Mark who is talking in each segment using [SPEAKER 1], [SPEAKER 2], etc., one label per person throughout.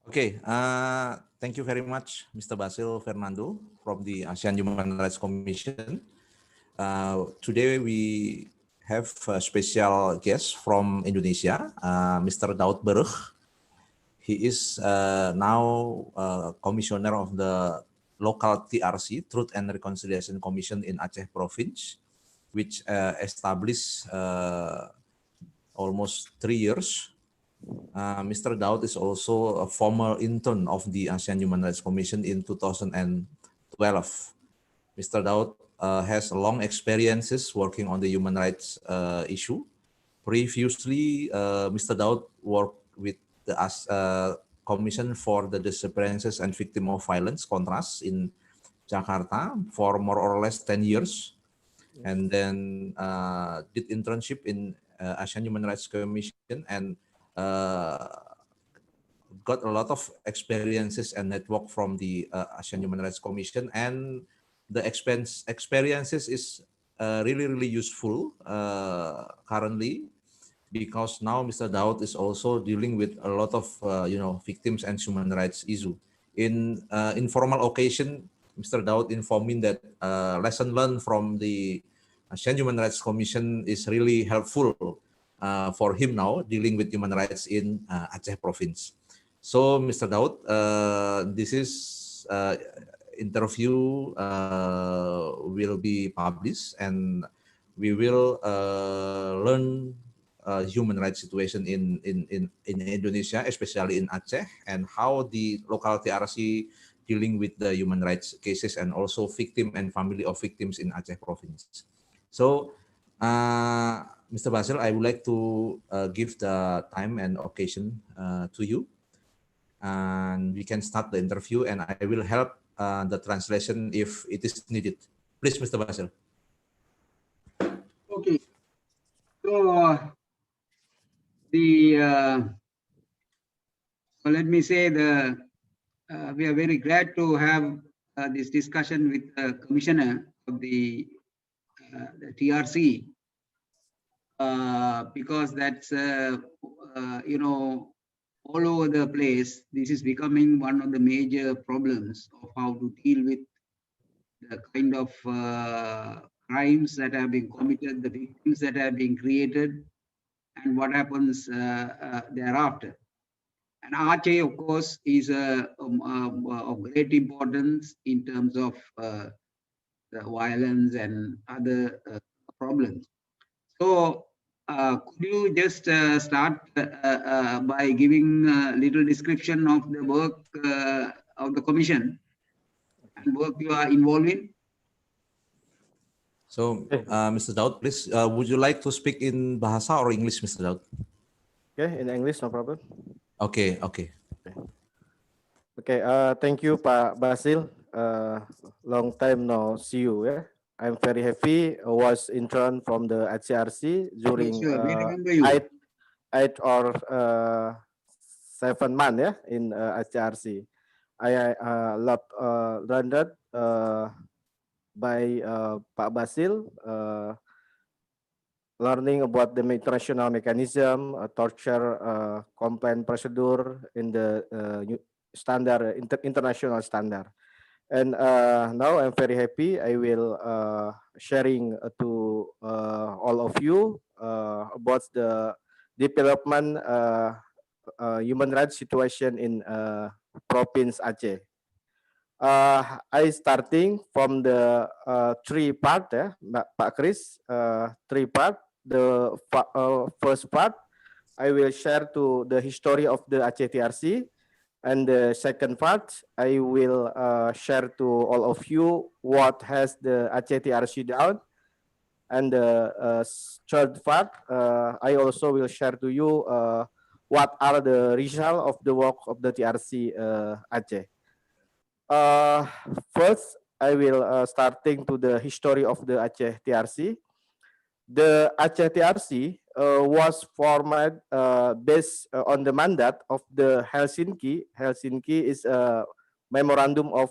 [SPEAKER 1] Okay, thank you very much, Mr. Basil Fernando from the ASEAN Human Rights Commission. Today we have a special guest from Indonesia, Mr. Daud Berugh. He is now commissioner of the local TRC, Truth and Reconciliation Commission in Aceh Province, which established almost 3 years. Mr. Daud is also a former intern of the ASEAN Human Rights Commission in 2012. Mr. Daud has long experiences working on the human rights issue. Previously, Mr. Daud worked with the Commission for the Disappearances and Victims of Violence, Kontras, in Jakarta for more or less 10 years, and then did internship in ASEAN Human Rights Commission and got a lot of experiences and network from the ASEAN Human Rights Commission, and the experiences is really useful currently, because now Mr. Daud is also dealing with a lot of victims and human rights issue. In informal occasion, Mr. Daud informed me that lesson learned from the ASEAN Human Rights Commission is really helpful for him now dealing with human rights in Aceh Province. So, Mr. Daud, this is interview will be published, and we will learn human rights situation in Indonesia, especially in Aceh, and how the local TRC dealing with the human rights cases, and also victim and family of victims in Aceh Province. So, Mr. Basil, I would like to give the time and occasion to you, and we can start the interview, and I will help the translation if it is needed. Please, Mr. Basil.
[SPEAKER 2] Okay. So let me say we are very glad to have this discussion with the Commissioner of the TRC, because that's all over the place. This is becoming one of the major problems of how to deal with the kind of crimes that have been committed, the victims that have been created, and what happens thereafter. And Aceh, of course, is of great importance in terms of the violence and other problems. So, could you just start by giving a little description of the work of the Commission and work you are involved in?
[SPEAKER 1] So, Mr. Daud, please, would you like to speak in Bahasa or English, Mr. Daud?
[SPEAKER 3] Okay, in English, no problem.
[SPEAKER 1] Okay.
[SPEAKER 3] Okay, thank you, Pak Basil. Long time no see you. Yeah, I'm very happy. I was intern from the HCRC during
[SPEAKER 2] Sure, we remember you.
[SPEAKER 3] 8 or 7 months. Yeah, in HCRC. I learned by Pak Basil, learning about the international mechanism, torture complaint procedure in the standard, international standard. And now I'm very happy. I will sharing to all of you about the development human rights situation in Province Aceh. I starting from the 3 part, Pak Chris, 3 part. The first part, I will share to the history of the Aceh TRC, and the second part, I will share to all of you what has the Aceh TRC done, and the third part, I also will share to you what are the results of the work of the TRC Aceh. First, I will starting to the history of the Aceh TRC. The Aceh TRC was formed based on the mandate of the Helsinki. Helsinki is a memorandum of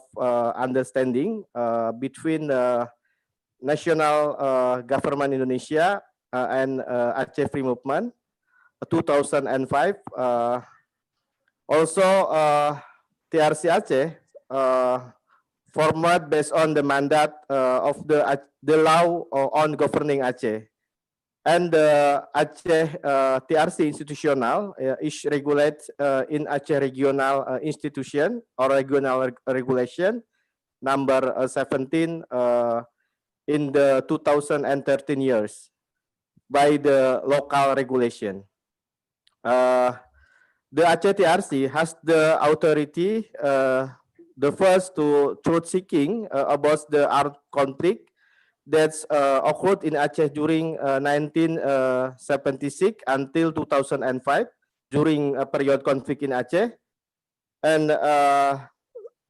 [SPEAKER 3] understanding between the national government Indonesia and Aceh Free Movement, 2005. Also, TRC Aceh format based on the mandate of the law on governing Aceh. And the Aceh TRC institutional is regulated in Aceh Regional Institution or Regional Regulation number 17 in the 2013 years by the local regulation. The Aceh TRC has the authority, the first to truth-seeking about the armed conflict that's occurred in Aceh during 1976 until 2005 during a period conflict in Aceh, and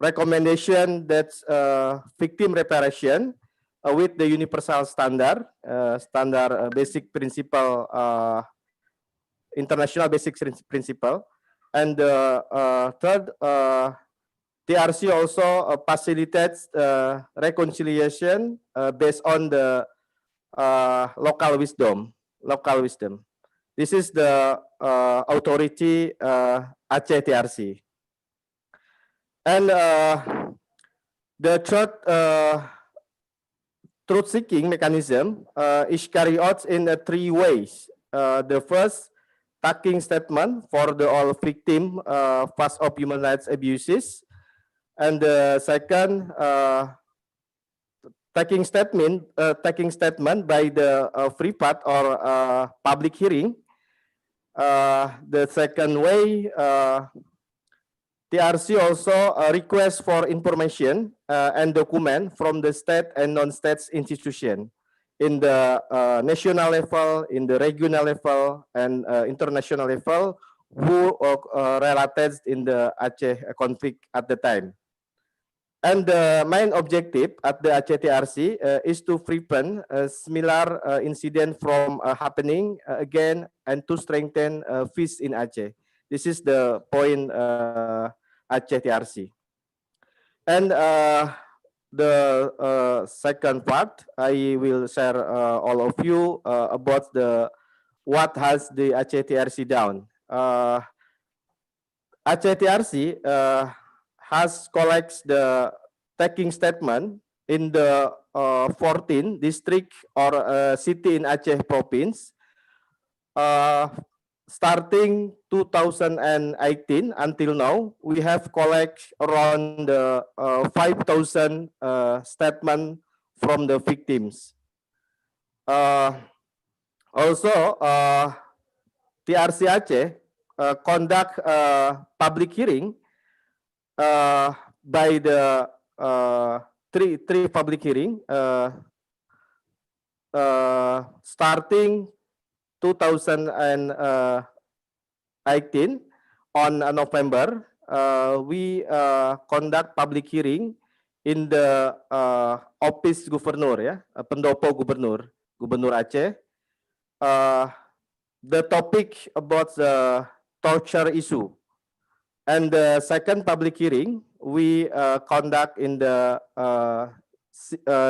[SPEAKER 3] recommendation that's victim reparation with the universal standard, basic principle, international basic principle, and third, TRC also facilitates reconciliation based on the local wisdom. This is the authority Aceh TRC. And the third truth-seeking mechanism is carried out in 3 ways. The first, taking statement for the all victim facts of human rights abuses, and the second, taking statement by the free part or public hearing. The second way, TRC also request for information and document from the state and non-state institution in the national level, in the regional level, and international level who related in the Aceh conflict at the time. And the main objective at the Aceh TRC is to prevent a similar incident from happening again and to strengthen peace in Aceh. This is the point Aceh TRC. And the second part, I will share all of you about what has the Aceh TRC done. Aceh TRC has collects the taking statement in the 14 district or city in Aceh province. Starting 2018 until now, we have collect around 5,000 statement from the victims. Also, TRC Aceh conduct public hearing by the three public hearing starting 2018 on November. We conduct public hearing in the office gubernur, ya, pendopo gubernur Aceh. The topic about the torture issue. And the second public hearing we conduct in the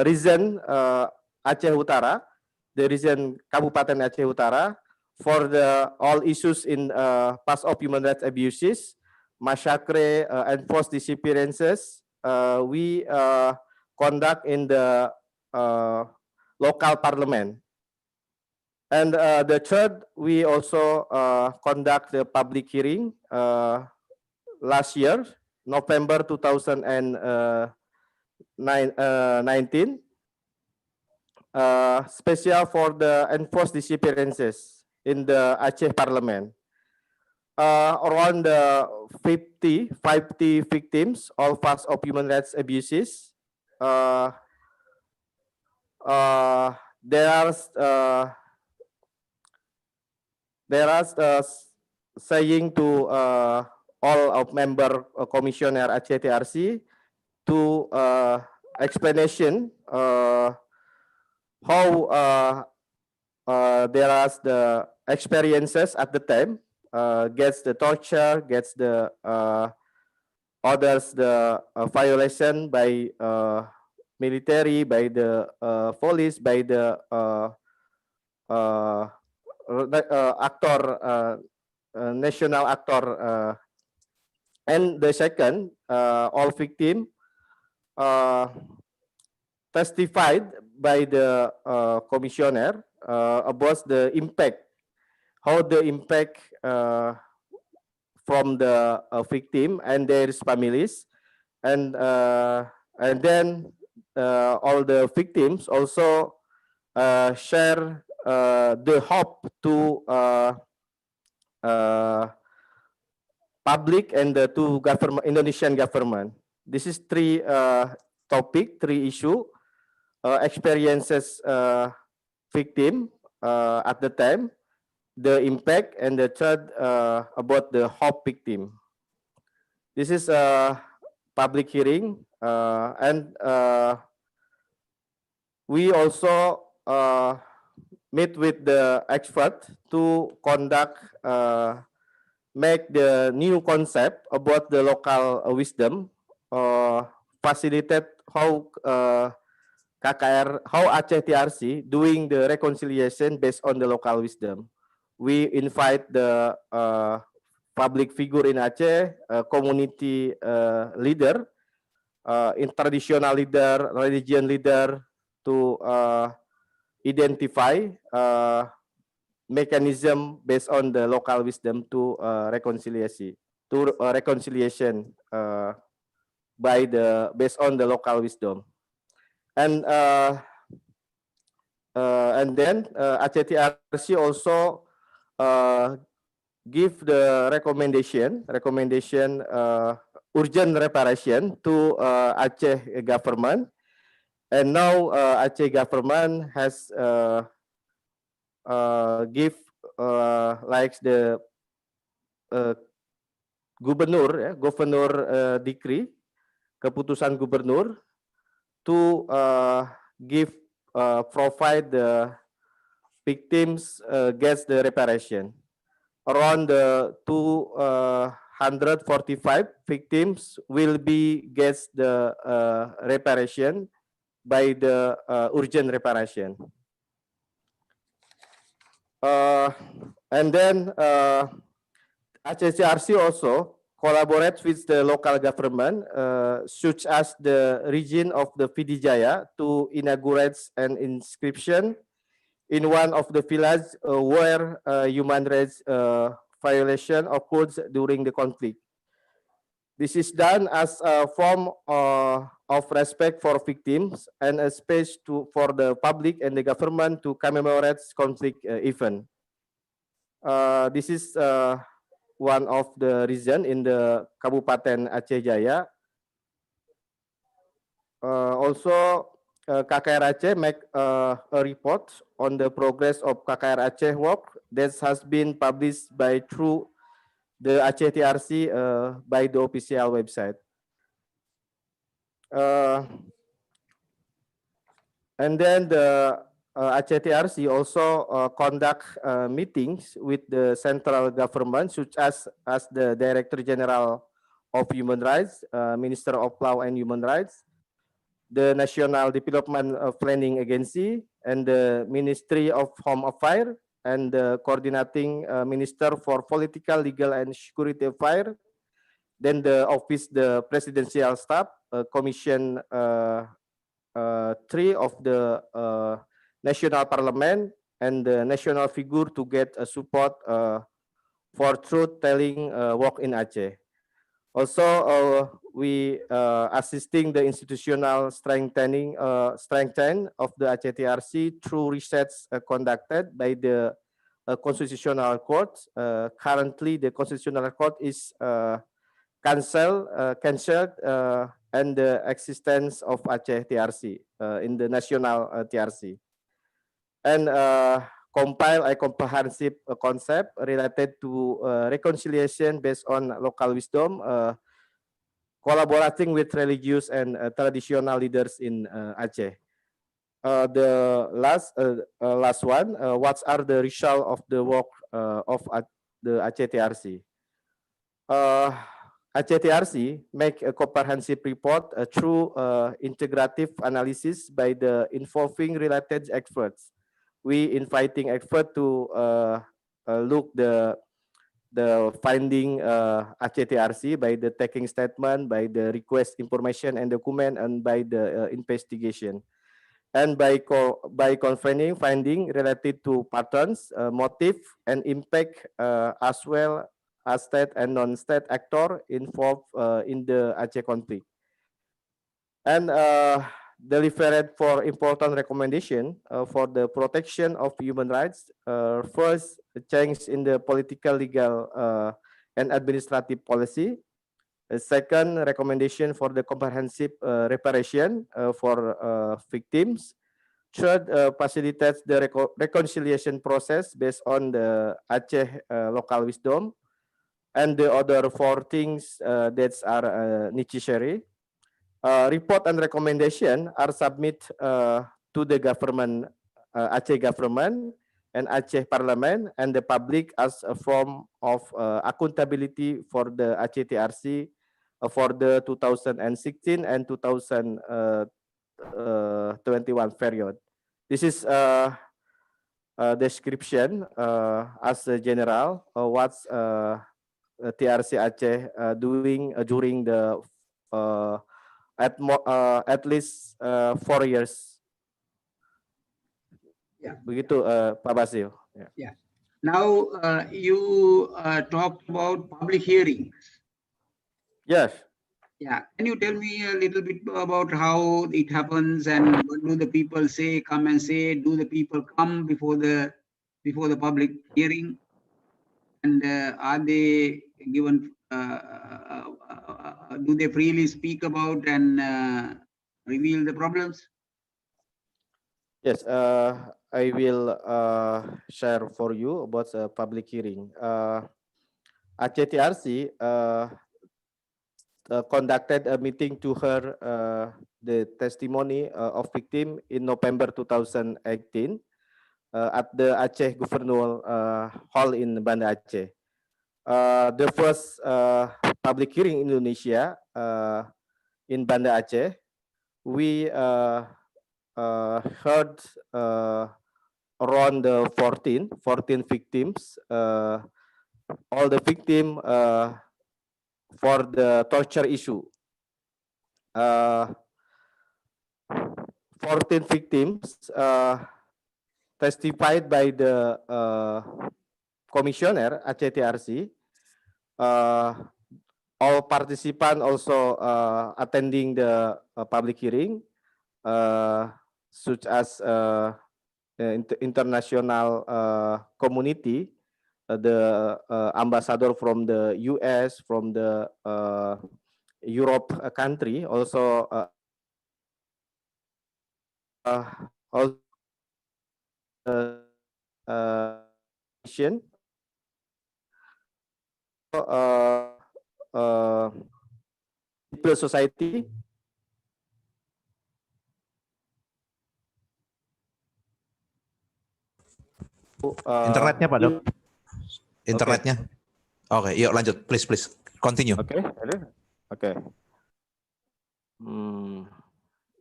[SPEAKER 3] region Aceh Utara, the region Kabupaten Aceh Utara, for the all issues in past of human rights abuses, massacre, and forced disappearances. We conduct in the local parliament. And the third, we also conduct the public hearing last year, November 2019, special for the enforced disappearances in the Aceh Parliament. Around 50 victims, all facts of human rights abuses. There are saying to all of member commissioner Aceh TRC to explanation how there are the experiences at the time, gets the torture, gets the others the violation by military, by the police, by the actor, national actor And the second, all victims testified by the commissioner about the impact, how the impact from the victim and their families, and then all the victims also share the hope to public and to government, Indonesian government. This is three topic, three issue, experiences victim at the time, the impact, and the third about the hope victim. This is a public hearing, and we also meet with the expert to conduct, make the new concept about the local wisdom, facilitate how KKR, how Aceh TRC doing the reconciliation based on the local wisdom. We invite the public figure in Aceh, community leader, traditional leader, religion leader to identify mechanism based on the local wisdom to reconciliation by the based on the local wisdom. And then Aceh TRC also give the recommendation urgent reparation to Aceh government. And now Aceh government has give like the governor decree, keputusan gubernur to give provide the victims gets the reparation. Around the 245 victims will be gets the reparation by the urgent reparation. And then Aceh TRC also collaborates with the local government, such as the region of the Pidi Jaya, to inaugurate an inscription in one of the villages where human rights violation occurred during the conflict. This is done as a form of respect for victims and a space for the public and the government to commemorate conflict event. This is one of the reason in the Kabupaten Aceh Jaya. Also, KKR Aceh make a report on the progress of KKR Aceh work that has been published by through the Aceh TRC by the official website. And then the Aceh TRC also conduct meetings with the central government, such as the Director General of Human Rights, Minister of Law and Human Rights, the National Development Planning Agency, and the Ministry of Home Affairs, and the coordinating Minister for Political, Legal, and Security Affairs. Then the office, the Presidential Staff, Commission 3 of the National Parliament, and the national figure to get a support for truth-telling work in Aceh. Also, we assisting the institutional strengthening of the Aceh TRC through research conducted by the Constitutional Court. Currently, the Constitutional Court is cancelled and the existence of Aceh TRC in the national TRC. And compile a comprehensive concept related to reconciliation based on local wisdom, collaborating with religious and traditional leaders in Aceh. The last one, what are the results of the work of the Aceh TRC? Aceh TRC make a comprehensive report through integrative analysis by the involving related experts. We inviting expert to look the the finding ACTRC by the taking statement, by the request information and document, and by the investigation. And by confining finding related to patterns, motive, and impact, as well as state and non-state actor involved in the Aceh conflict. And delivered for important recommendation for the protection of human rights. First, a change in the political, legal, and administrative policy. A second, recommendation for the comprehensive reparation for victims. Third, facilitates the reconciliation process based on the Aceh local wisdom. And the other four things that are necessary. Report and recommendation are submit to the government, Aceh government and Aceh Parliament and the public as a form of accountability for the ACTRC for the 2016 and 2021 period. This is a description as a general what's TRC Aceh doing during the at least 4 years.
[SPEAKER 2] Yeah.
[SPEAKER 3] Begitu, Pak Basil.
[SPEAKER 2] Yeah. Now you talked about public hearings.
[SPEAKER 3] Yes.
[SPEAKER 2] Yeah. Can you tell me a little bit about how it happens and what do the people say? Come and say. Do the people come before the public hearing? And are they given? Do they freely speak about and reveal the problems?
[SPEAKER 3] Yes, I will share for you about public hearing. ACTRC conducted a meeting to hear the testimony of victim in November 2018 at the Aceh Governor Hall in Banda Aceh. The first public hearing in Indonesia in Banda Aceh, we heard around 14 victims. All the victims for the torture issue. 14 victims testified by the commissioner ACTRC. All participants also attending the public hearing, such as international community, the ambassador from the US, from the Europe country, also civil society.
[SPEAKER 1] Internetnya Pak Dok. Internetnya. Oke, yuk lanjut. Please. Continue.
[SPEAKER 3] Okay. Okay.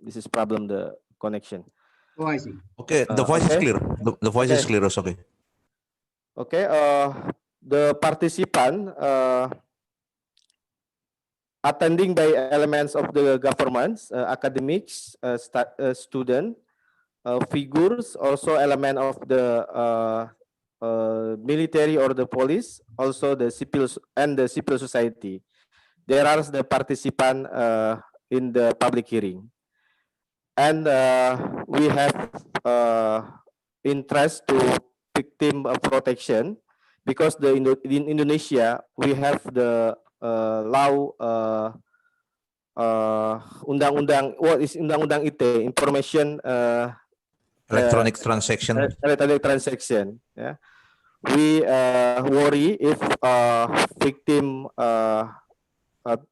[SPEAKER 3] This is problem the connection.
[SPEAKER 2] Oh, I see.
[SPEAKER 1] Okay, the voice is clear. The voice is clear, also okay.
[SPEAKER 3] Okay, the participant attending by elements of the governments, academics, student, figures, also element of the military or the police, also the civil and the civil society. There are the participant in the public hearing, and we have interest to victim protection because in Indonesia we have the law undang-undang, what is undang-undang ITE, information
[SPEAKER 1] electronic transaction.
[SPEAKER 3] Electronic transaction. Yeah, we worry if victim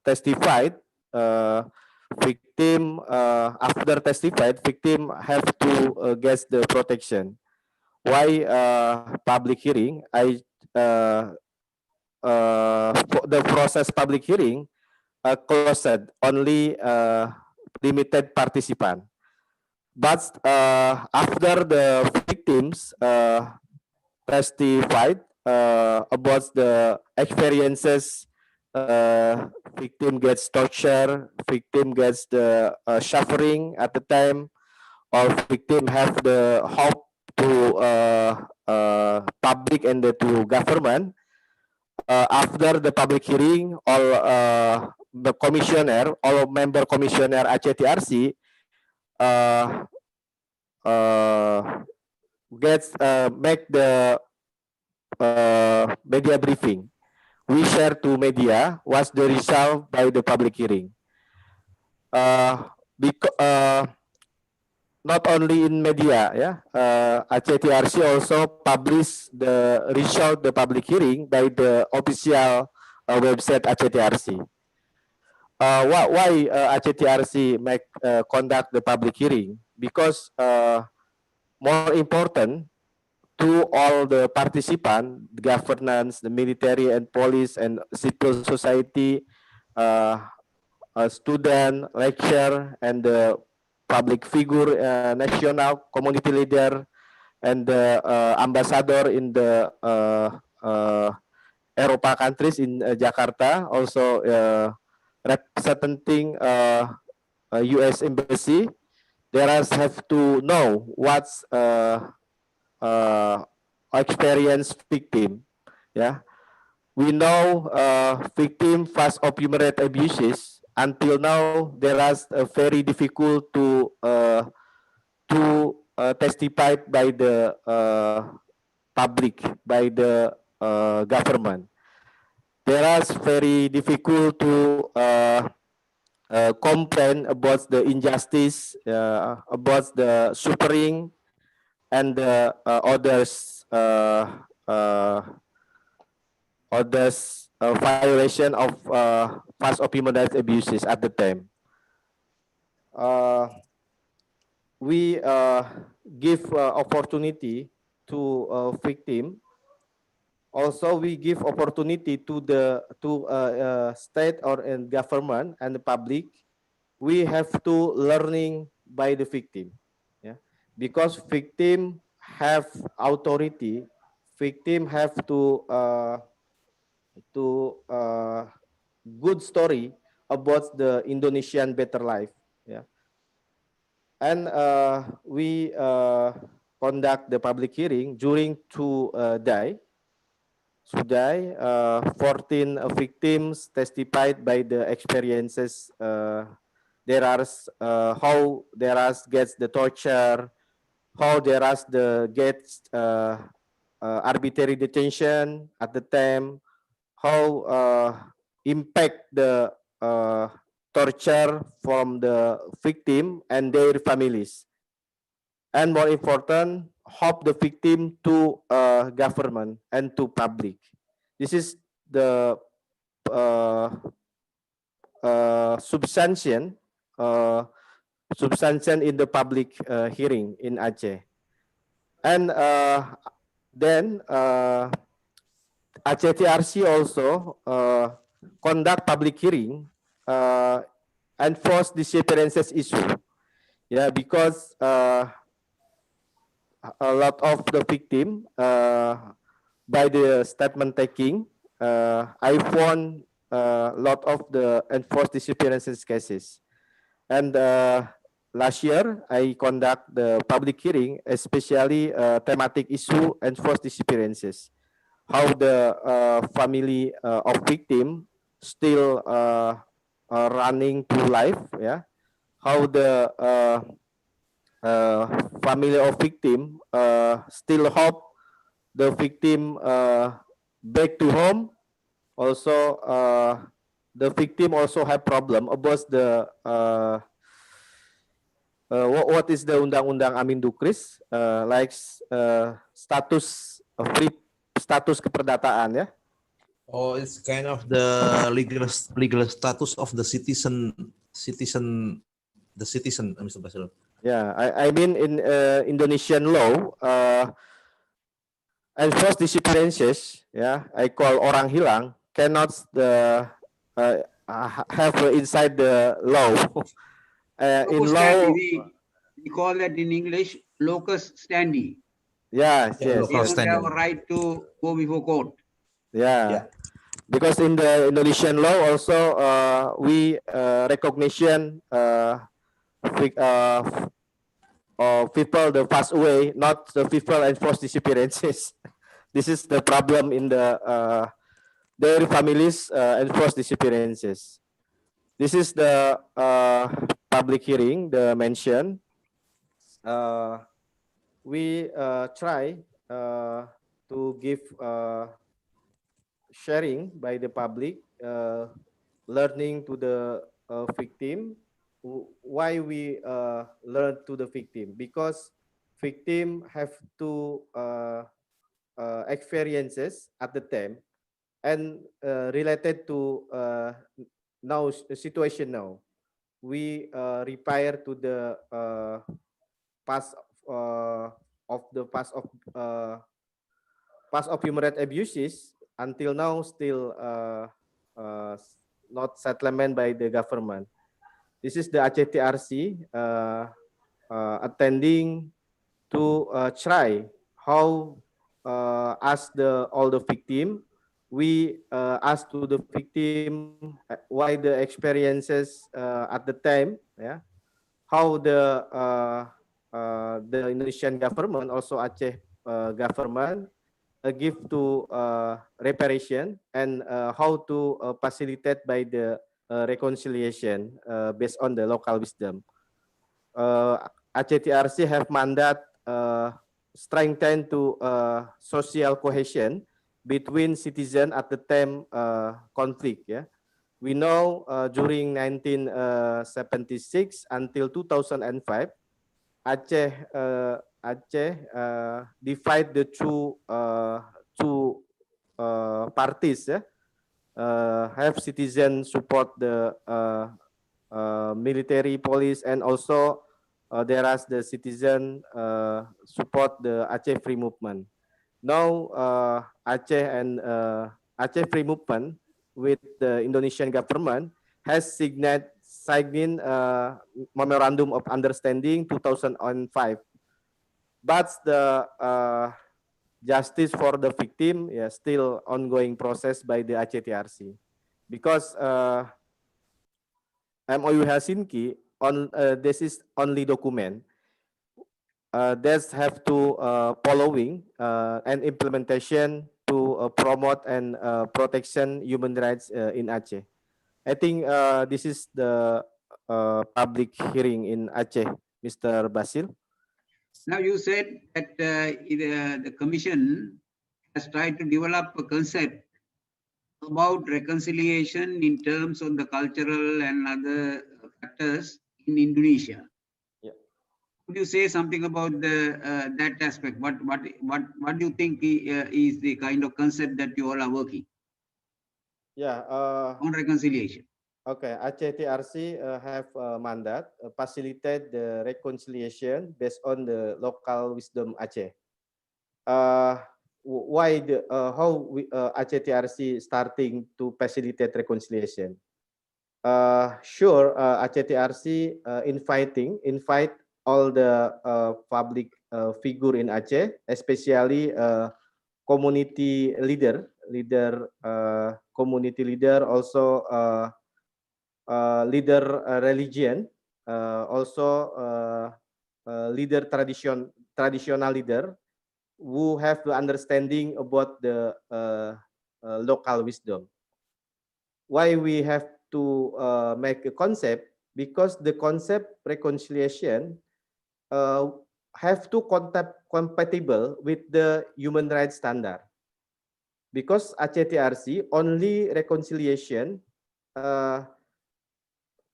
[SPEAKER 3] testified, victim after testified, victim have to get the protection. Why public hearing? The process public hearing closed, only limited participant. But after the victims testified, about the experiences. Victim gets torture, victim gets the suffering at the time, or victim have the hope to public and to government. After the public hearing, all the commissioner, all member commissioner ACTRC gets make the media briefing. We share to media what's the result by the public hearing. Not only in media, ACTRC also publish the result the public hearing by the official website ACTRC. Why ACTRC make conduct the public hearing? Because more important to all the participant, the governance, the military and police and civil society, student, lecturer, and the public figure, national community leader, and the ambassador in the Europa countries in Jakarta, also representing U.S. embassy. They have to know what's experience victim. Yeah, we know victim fast of human rights abuses. Until now, there is very difficult to testify by the public, by the government. There is very difficult to complain about the injustice, about the suffering, and the others violation of past of human rights abuses at the time. We give opportunity to victim. Also, we give opportunity to the state or in government and the public. We have to learning by the victim, yeah, because victim have authority. Victim have to good story about the Indonesian better life, yeah. And we conduct the public hearing during 2 days. Today, 14 victims testified by the experiences. There are how there are gets the torture, how there is the gets arbitrary detention at the time, how impact the torture from the victim and their families, and more important, help the victim to government and to public. This is the substantial in the public hearing in Aceh. And then ACTRC also conduct public hearing and force disappearances issue. Yeah, because a lot of the victim by the statement taking, I found a lot of the enforced disappearances cases. And last year, I conduct the public hearing, especially thematic issue enforced disappearances. How the family of victim still running to life, yeah. How the family of victim still hope the victim back to home. Also, the victim also have problem about the what is the undang-undang Amin Dukris, like status free status keperdataan, ya.
[SPEAKER 1] Oh, it's kind of the legal status of the citizen, Mr. Basil.
[SPEAKER 3] Yeah, I mean in Indonesian law, enforced disappearances, yeah, I call orang hilang, cannot have inside the law. In law,
[SPEAKER 2] we call that in English locus standi.
[SPEAKER 3] Yes,
[SPEAKER 1] Yeah,
[SPEAKER 3] yes,
[SPEAKER 1] local
[SPEAKER 3] yes.
[SPEAKER 2] They don't have a
[SPEAKER 1] standard.
[SPEAKER 2] right to go before court.
[SPEAKER 3] Yeah.
[SPEAKER 1] Yeah.
[SPEAKER 3] Because in the Indonesian law also we recognition people the pass away, not the people enforced disappearances. This is the problem in the their families enforced disappearances. This is the public hearing, the mention. We try to give sharing by the public, learning to the victim. Why we learn to the victim? Because victim have to experiences at the time and related to now situation now. We repair to the past uh, past of human rights abuses until now still not settlement by the government. This is the ACTRC attending to try how ask all the victim. We ask to the victim why the experiences at the time, yeah, how the Indonesian government also Aceh government give to reparation and how to facilitate by the reconciliation based on the local wisdom. ACTRC have mandat strengthen to social cohesion between citizen at the time conflict. Yeah, we know during 1976 until 2005, Aceh divide the two parties. Yeah, have citizen support the military police and also there is the citizen support the Aceh Free Movement. Now Aceh and Aceh Free Movement with the Indonesian government has signed memorandum of understanding 2005. But the justice for the victim, yeah, still ongoing process by the ACTRC because MOU Helsinki on this is only document. There's have to following and implementation to promote and protection human rights in Aceh. I think this is the public hearing in Aceh, Mr. Basil.
[SPEAKER 2] Now you said that the commission has tried to develop a concept about reconciliation in terms of the cultural and other factors in Indonesia.
[SPEAKER 3] Yeah.
[SPEAKER 2] Could you say something about the that aspect? What do you think is the kind of concept that you all are working
[SPEAKER 3] Yeah.
[SPEAKER 2] on reconciliation?
[SPEAKER 3] Okay, ACTRC have a mandate facilitate the reconciliation based on the local wisdom Aceh. Why the how we ACTRC starting to facilitate reconciliation? Sure, ACTRC invite all the public figure in Aceh, especially community leader, community leader, also leader religion, also leader traditional leader who have the understanding about the local wisdom. Why we have to make a concept? Because the concept reconciliation have to compatible with the human rights standard. Because ACTRC only reconciliation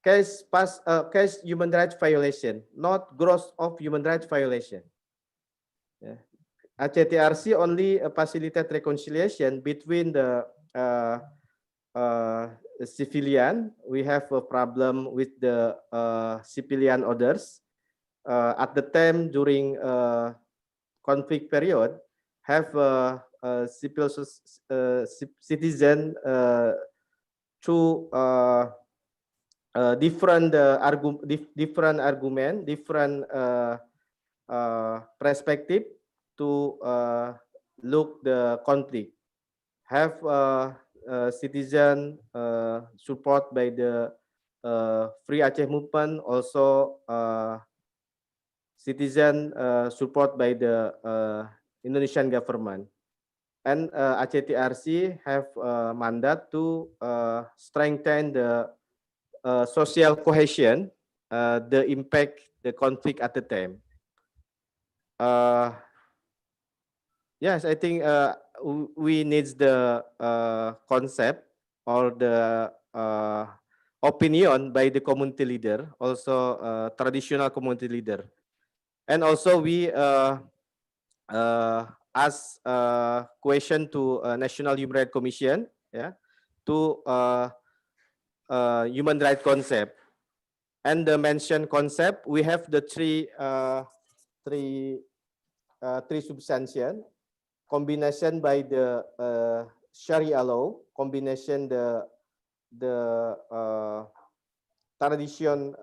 [SPEAKER 3] case human rights violation, not gross of human rights violation. Yeah. ACTRC only facilitate reconciliation between the civilian. We have a problem with the civilian orders. At the time during conflict period, have civil citizen to different different argument, different perspective to look the conflict. Have citizen support by the Free Aceh movement, also citizen support by the Indonesian government. And Aceh TRC have mandate to strengthen the social cohesion, the impact the conflict at the time. Yes, I think we need the concept or the opinion by the community leader, also traditional community leader, and also we ask question to National Human Rights Commission, yeah, to human rights concept. And the mentioned concept, we have the three substantial combination by the Sharia law, combination the tradition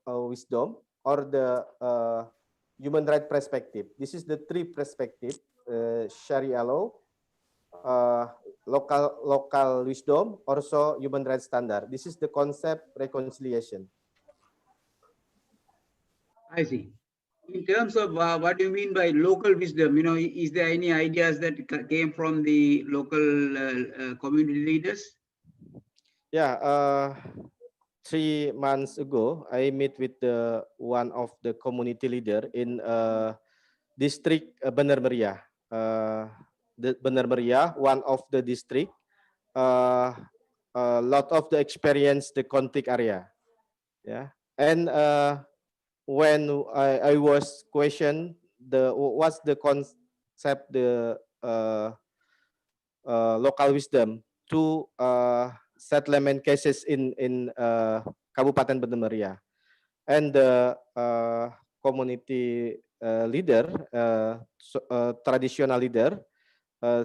[SPEAKER 3] wisdom, or the human right perspective. This is the three perspective: Sharia law, local wisdom, also human rights standard. This is the concept reconciliation.
[SPEAKER 2] I see. In terms of what do you mean by local wisdom, is there any ideas that came from the local community leaders?
[SPEAKER 3] Yeah, 3 months ago, I met with one of the community leader in district Benar Meriah. The Benar Meriah, one of the district, a lot of the experience the conflict area. Yeah, and when I was questioned what's the concept the local wisdom to settlement cases in Kabupaten Benar Meriah, and the community leader, traditional leader,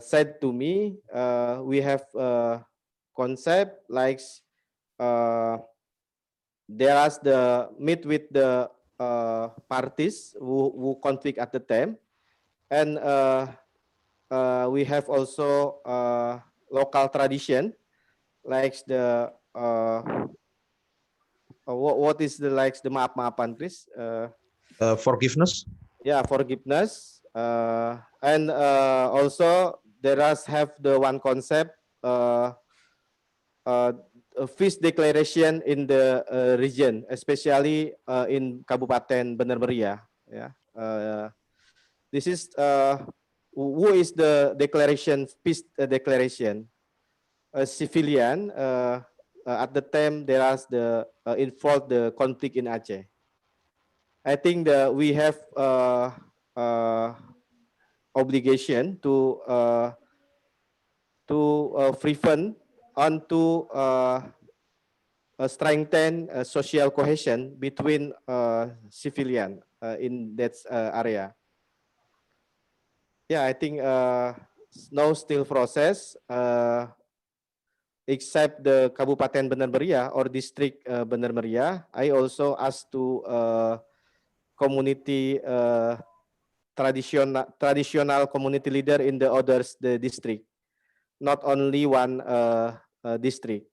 [SPEAKER 3] said to me, we have concept like there is the meet with the parties who conflict at the time, and we have also local tradition like the what is the like the maaf-maafan, Chris?
[SPEAKER 1] Forgiveness.
[SPEAKER 3] Yeah, forgiveness, and also there have the one concept a peace declaration in the region, especially in Kabupaten Benar Meriah. Yeah, this is who is the declaration, peace declaration? A civilian. At the time there is the involved the conflict in Aceh. I think that we have obligation to prevent on to strengthen social cohesion between civilian in that area. Yeah, I think no still process, except the Kabupaten Benar Meriah or district Benar Meriah. I also asked to community traditional community leader in the others the district, not only one district,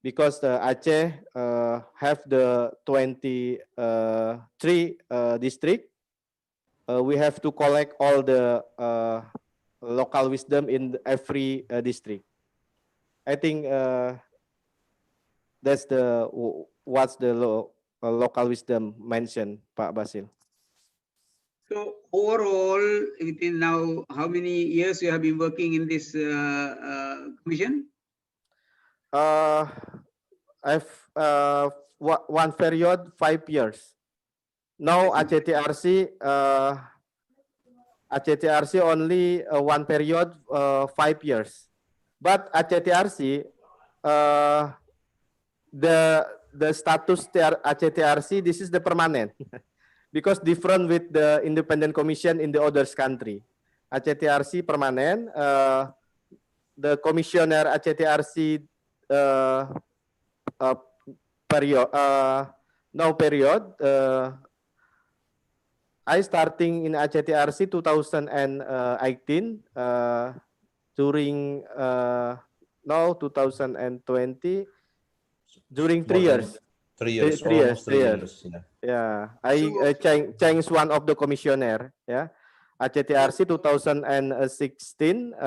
[SPEAKER 3] because the Aceh have the 23 district. We have to collect all the local wisdom in every district. I think that's what's the local wisdom mentioned, Pak Basil.
[SPEAKER 2] So overall, within now, how many years you have been working in this commission?
[SPEAKER 3] I've one period 5 years. Now Aceh TRC only one period 5 years. But Aceh TRC the status Aceh TRC, this is the permanent. Because different with the independent commission in the others country. Aceh TRC permanent. The commissioner Aceh TRC period, no period. I starting in ACTRC 2018 during now 2020 during 3
[SPEAKER 1] More than
[SPEAKER 3] years.
[SPEAKER 1] 3 years,
[SPEAKER 3] 3 years,
[SPEAKER 1] almost
[SPEAKER 3] 3
[SPEAKER 1] 3
[SPEAKER 3] years.
[SPEAKER 1] years. Yeah.
[SPEAKER 3] Yeah, I changed one of the commissioner. Yeah, ACTRC 2016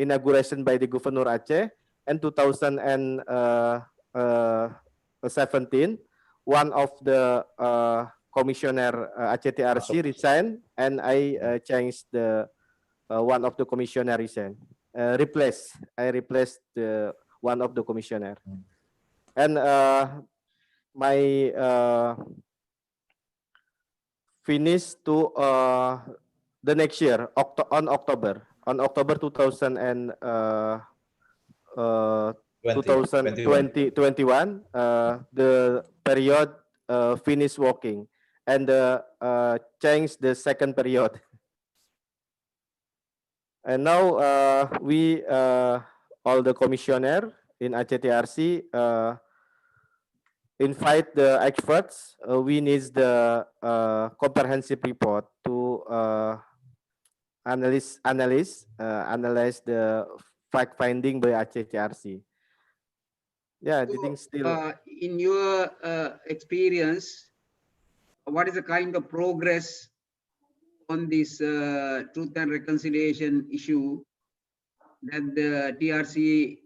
[SPEAKER 3] inauguration by the Governor Aceh, and 2017 one of the commissioner ACTRC resigned, and I changed the one of the commissioner resign. I replaced the one of the commissioner, and my finish to the next year on October 2020 21 the period finish working, and change the second period. And now we all the commissioner in ACTRC invite the experts. We need the comprehensive report to analyze the fact finding by ACTRC. Yeah, I think still.
[SPEAKER 2] In your experience, what is the kind of progress on this truth and reconciliation issue that the TRC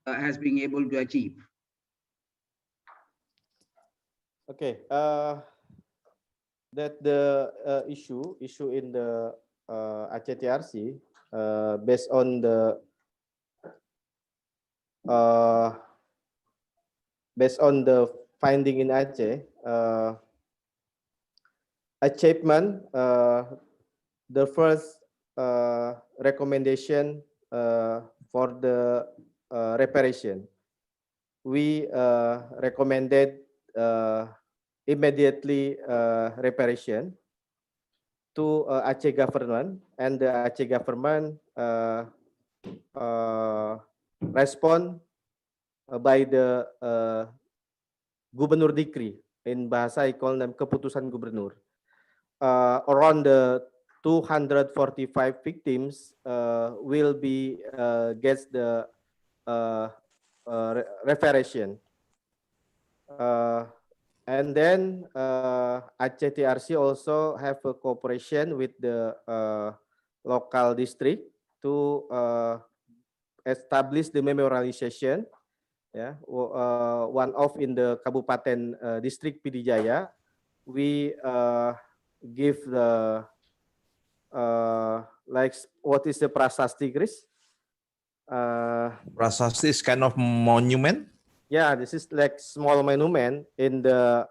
[SPEAKER 2] has been able to achieve?
[SPEAKER 3] Okay, that the issue in the ACTRC based on the finding in Aceh, achievement, the first recommendation for the reparation, we recommended immediately reparation to Aceh government, and the Aceh government respond by the gubernur decree. In bahasa I call them keputusan gubernur. Around the 245 victims will be gets the reparation. And then Aceh TRC also have a cooperation with the local district to establish the memorialization. Yeah, one off in the Kabupaten District Pidijaya, we give the like what is the prasasti, Chris?
[SPEAKER 1] Prasasti is kind of monument.
[SPEAKER 3] Yeah, this is like small monument in the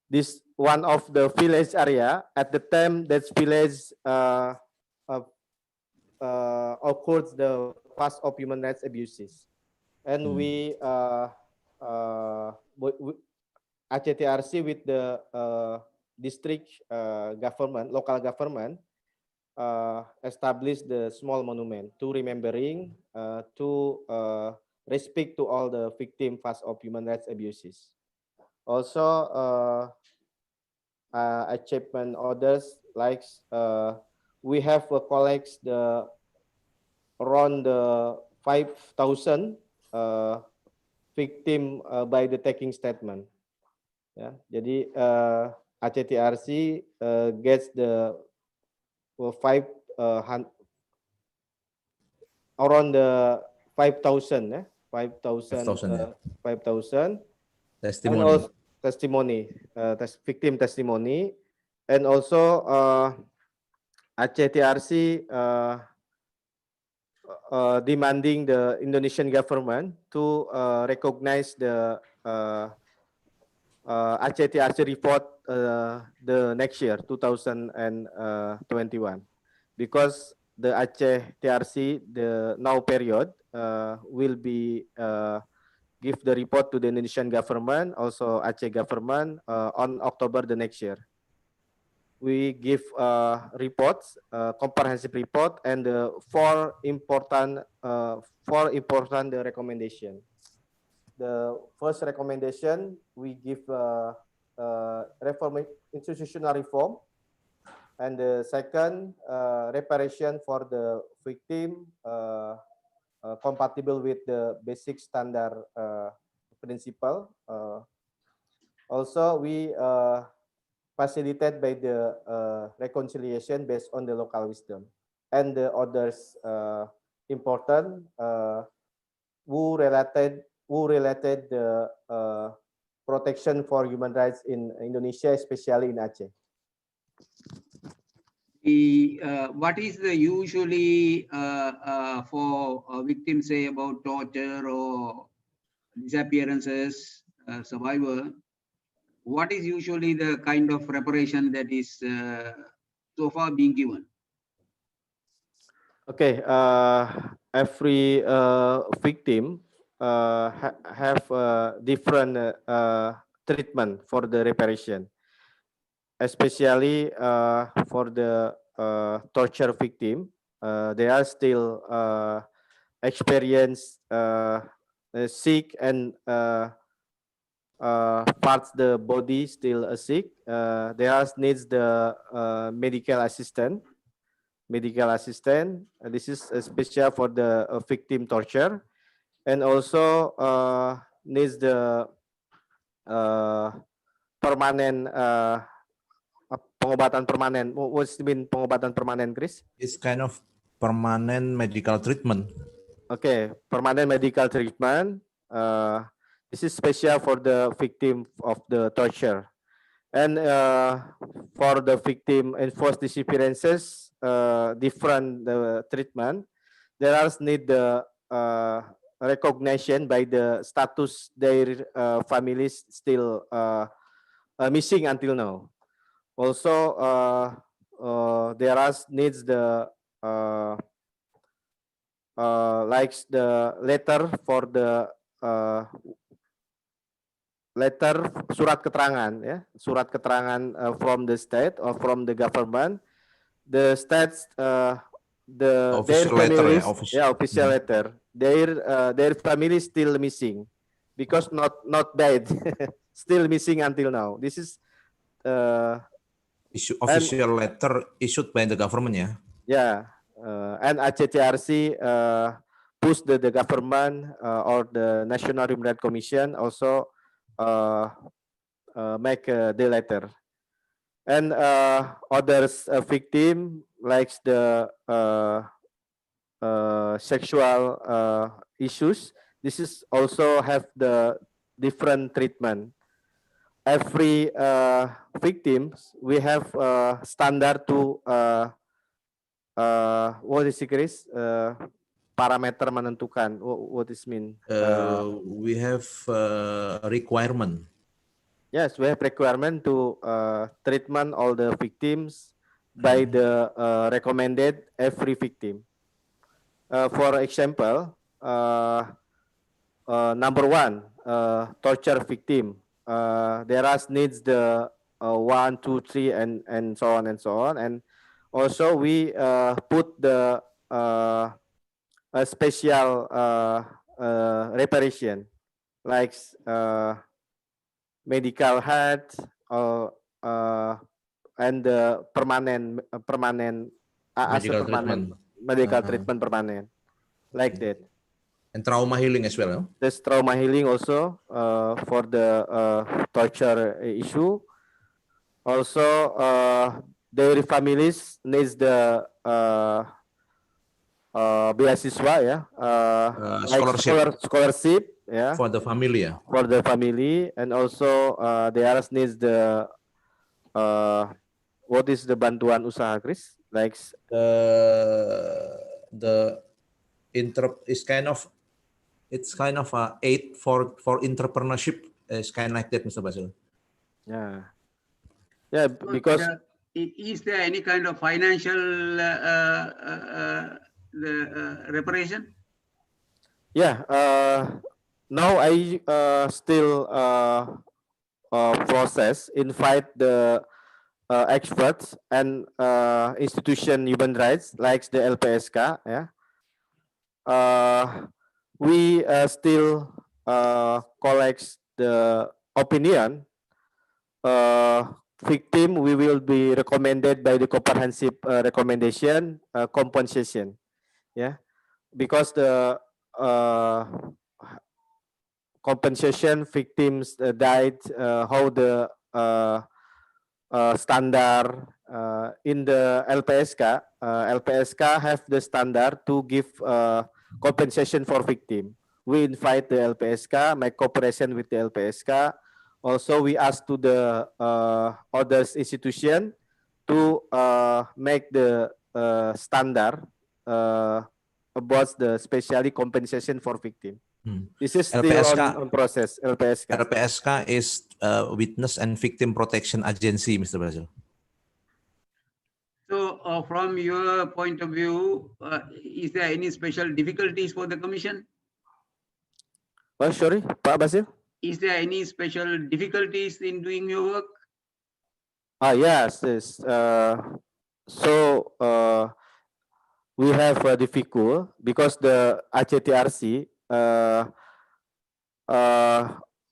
[SPEAKER 3] this one of the village area. At the time that village occurred the past of human rights abuses, and we Aceh TRC with the district government, local government, establish the small monument to remembering to respect to all the victim past of human rights abuses. Also, achievement others like we have collects the around the 5,000 victim by the taking statement. Ya, jadi Aceh TRC gets the around the 5,000, 5,000 testimony, victim testimony, and also Aceh TRC demanding the Indonesian government to recognize the Aceh TRC report the next year 2021, because the Aceh TRC the now period will be give the report to the Indonesian government, also Aceh government on October the next year. We give reports, comprehensive report, and four important recommendation. The first recommendation, we give institutional reform And the second, reparation for the victim compatible with the basic standard principle. Also, we facilitate by the reconciliation based on the local wisdom. And the others important who related the protection for human rights in Indonesia, especially in Aceh.
[SPEAKER 2] What is the usually for victims, say about torture or disappearances, survivor? What is usually the kind of reparation that is so far being given?
[SPEAKER 3] Okay, every victim have different treatment for the reparation, especially for the torture victim. They are still experience sick and parts the body still sick. They are needs the medical assistant. This is special for the victim torture, and also needs the permanent pengobatan permanen. What's the mean pengobatan permanen, Chris?
[SPEAKER 1] It's kind of permanent medical treatment.
[SPEAKER 3] Okay, permanent medical treatment. This is special for the victim of the torture. And for the victim enforced disappearances, different treatment. There are need the recognition by the status their families still missing until now. Also, there are needs the like the letter for the letter surat keterangan ya, surat keterangan from the state or from the government. The states their
[SPEAKER 1] Official letter,
[SPEAKER 3] families,
[SPEAKER 1] Mhm.
[SPEAKER 3] official letter. Their family still missing because not died, still missing until now. This is
[SPEAKER 1] Official letter issued by the government, ya.
[SPEAKER 3] Yeah, and ACCRC push the government or the National Human Rights Commission also make the letter. And others victim like the sexual issues. This is also have the different treatment. Every victims we have standard to what is it, Chris? Parameter menentukan. What is mean?
[SPEAKER 1] We have requirement.
[SPEAKER 3] Yes, we have requirement to treatment all the victims by the recommended every victim. For example, number one, torture victim. There are needs the 1, 2, 3, and so on and so on. And also we put the a special reparation like medical health and the permanent
[SPEAKER 1] Medical treatment.
[SPEAKER 3] medical treatment permanent like that.
[SPEAKER 1] And trauma healing as well. No?
[SPEAKER 3] There's trauma healing also for the torture issue. Also, their families needs the beasiswa ya, scholarship ya,
[SPEAKER 1] for the family ya.
[SPEAKER 3] For the family, and also they needs the what is the bantuan usaha, Chris? Like
[SPEAKER 1] the it's kind of a aid for entrepreneurship. It's kind of like that, Mr. Basil.
[SPEAKER 3] Yeah, yeah, because
[SPEAKER 2] is there any kind of financial reparation?
[SPEAKER 3] Yeah, now I still process, invite the experts and institution human rights like the LPSK. Yeah, we still collect the opinion victim, we will be recommended by the comprehensive recommendation compensation. Yeah, because the compensation victims died, how the standard in the LPSK. LPSK have the standard to give compensation for victim. We invite the LPSK, make cooperation with the LPSK. Also, we ask to the other institution to make the standard about the specially compensation for victim. This is still
[SPEAKER 1] LPSK
[SPEAKER 3] on process. LPSK.
[SPEAKER 1] LPSK is Witness and Victim Protection Agency, Mr. Basil.
[SPEAKER 2] So, from your point of view, is there any special difficulties for the commission?
[SPEAKER 3] Oh, sorry, Pak Basil?
[SPEAKER 2] Is there any special difficulties in doing your work?
[SPEAKER 3] Yes, yes. So we have difficult because the ACTRC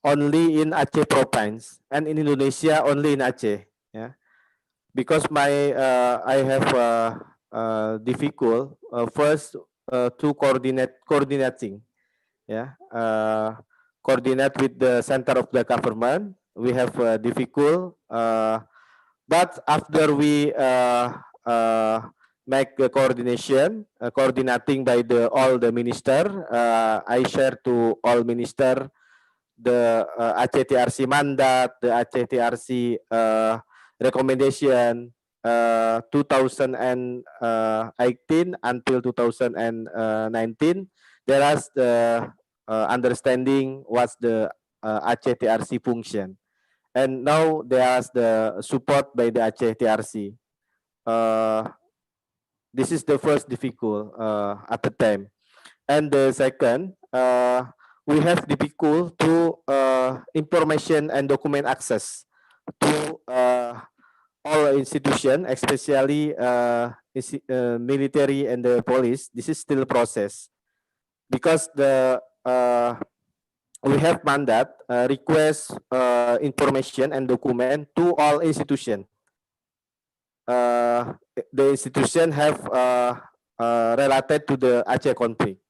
[SPEAKER 3] only in Aceh province and in Indonesia only in Aceh. Yeah, because my I have difficult first to coordinating. Yeah, coordinate with the center of the government. We have difficult. But after we make the coordination, coordinating by all the minister, I share to all minister the ACTRC mandat, the ACTRC recommendation 2018 until 2019. There is the understanding what's the ACTRC function. And now there's the support by the Aceh TRC. This is the first difficult at the time. And the second, we have difficult to information and document access to all institutions, especially military and the police. This is still process because the we have mandate request information and document to all institutions. The institution have related to the Aceh conflict.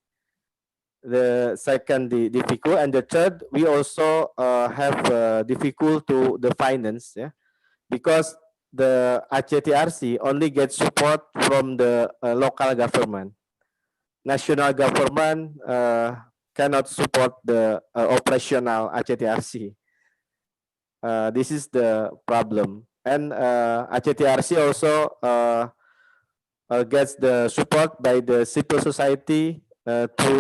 [SPEAKER 3] The second, the difficult, and the third, we also have difficult to the finance, yeah, because the Aceh TRC only gets support from the local government. National government cannot support the operational Aceh TRC. This is the problem. And Aceh TRC also gets the support by the civil society to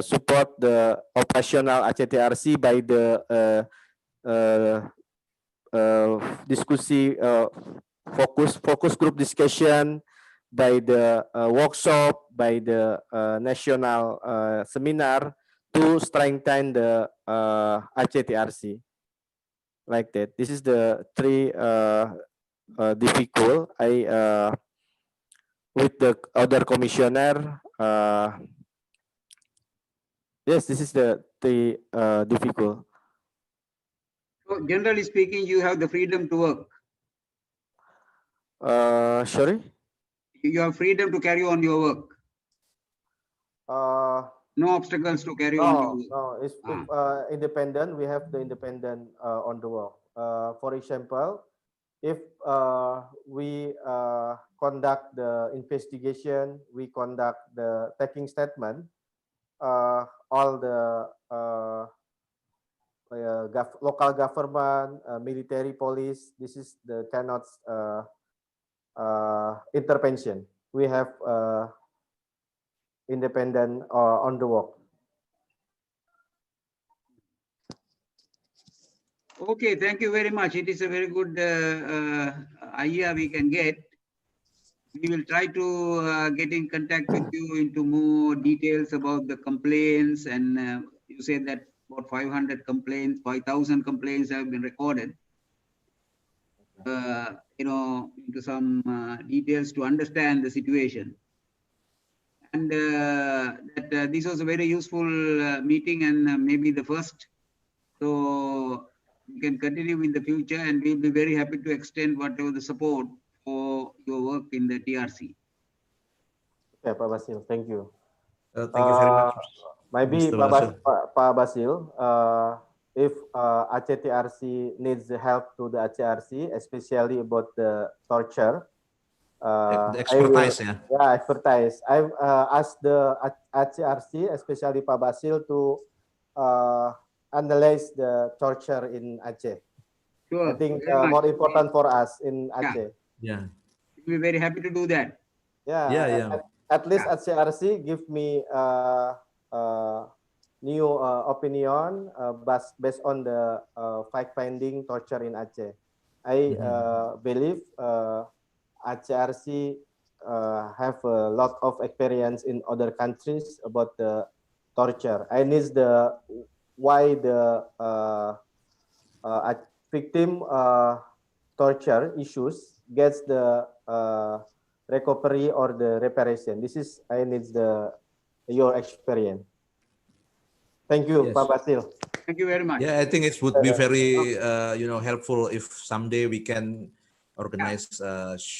[SPEAKER 3] support the operational Aceh TRC by the discussion, focus group discussion, by the workshop, by the national seminar to strengthen the Aceh TRC. Like that. This is the three difficult. I with the other commissioner. Yes, this is the difficult.
[SPEAKER 2] So generally speaking, you have the freedom to work.
[SPEAKER 3] Sorry.
[SPEAKER 2] You have freedom to carry on your work. No obstacles to carry on your work.
[SPEAKER 3] No, it's independent. We have the independent on the work. For example, if we conduct the investigation, we conduct the taking statement, all the local government, military, police, this is the cannot intervention. We have independent on the work.
[SPEAKER 2] Okay, thank you very much. It is a very good idea we can get. We will try to get in contact with you into more details about the complaints. And you said that about 500 complaints, 5,000 complaints have been recorded. Into some details to understand the situation. And this was a very useful meeting and maybe the first. So you can continue in the future, and we'll be very happy to extend whatever the support for your work in the TRC.
[SPEAKER 3] Okay, Pak Basil, thank you.
[SPEAKER 1] Thank you very much,
[SPEAKER 3] Maybe
[SPEAKER 1] Mr.
[SPEAKER 3] Pak
[SPEAKER 1] Basil.
[SPEAKER 3] Pak Basil, if Aceh TRC needs help to the Aceh RC, especially about the torture,
[SPEAKER 1] The expertise, yeah.
[SPEAKER 3] Yeah, expertise. I've asked the Aceh RC, especially Pak Basil, to analyze the torture in Aceh.
[SPEAKER 2] Sure.
[SPEAKER 3] I think
[SPEAKER 2] very much.
[SPEAKER 3] more important for us in
[SPEAKER 2] Yeah.
[SPEAKER 3] Aceh.
[SPEAKER 1] Yeah.
[SPEAKER 2] We'll be very happy to do that.
[SPEAKER 1] Yeah.
[SPEAKER 3] At least
[SPEAKER 2] Yeah.
[SPEAKER 3] Aceh RC give me new opinion based on the fact finding torture in Aceh. I believe Aceh RC have a lot of experience in other countries about the torture. I need the why the victim torture issues gets the recovery or the reparation. This is I need your experience. Thank you,
[SPEAKER 1] Yes.
[SPEAKER 3] Pak Basil.
[SPEAKER 2] Thank you very much.
[SPEAKER 1] Yeah, I think it would be very helpful if someday we can organize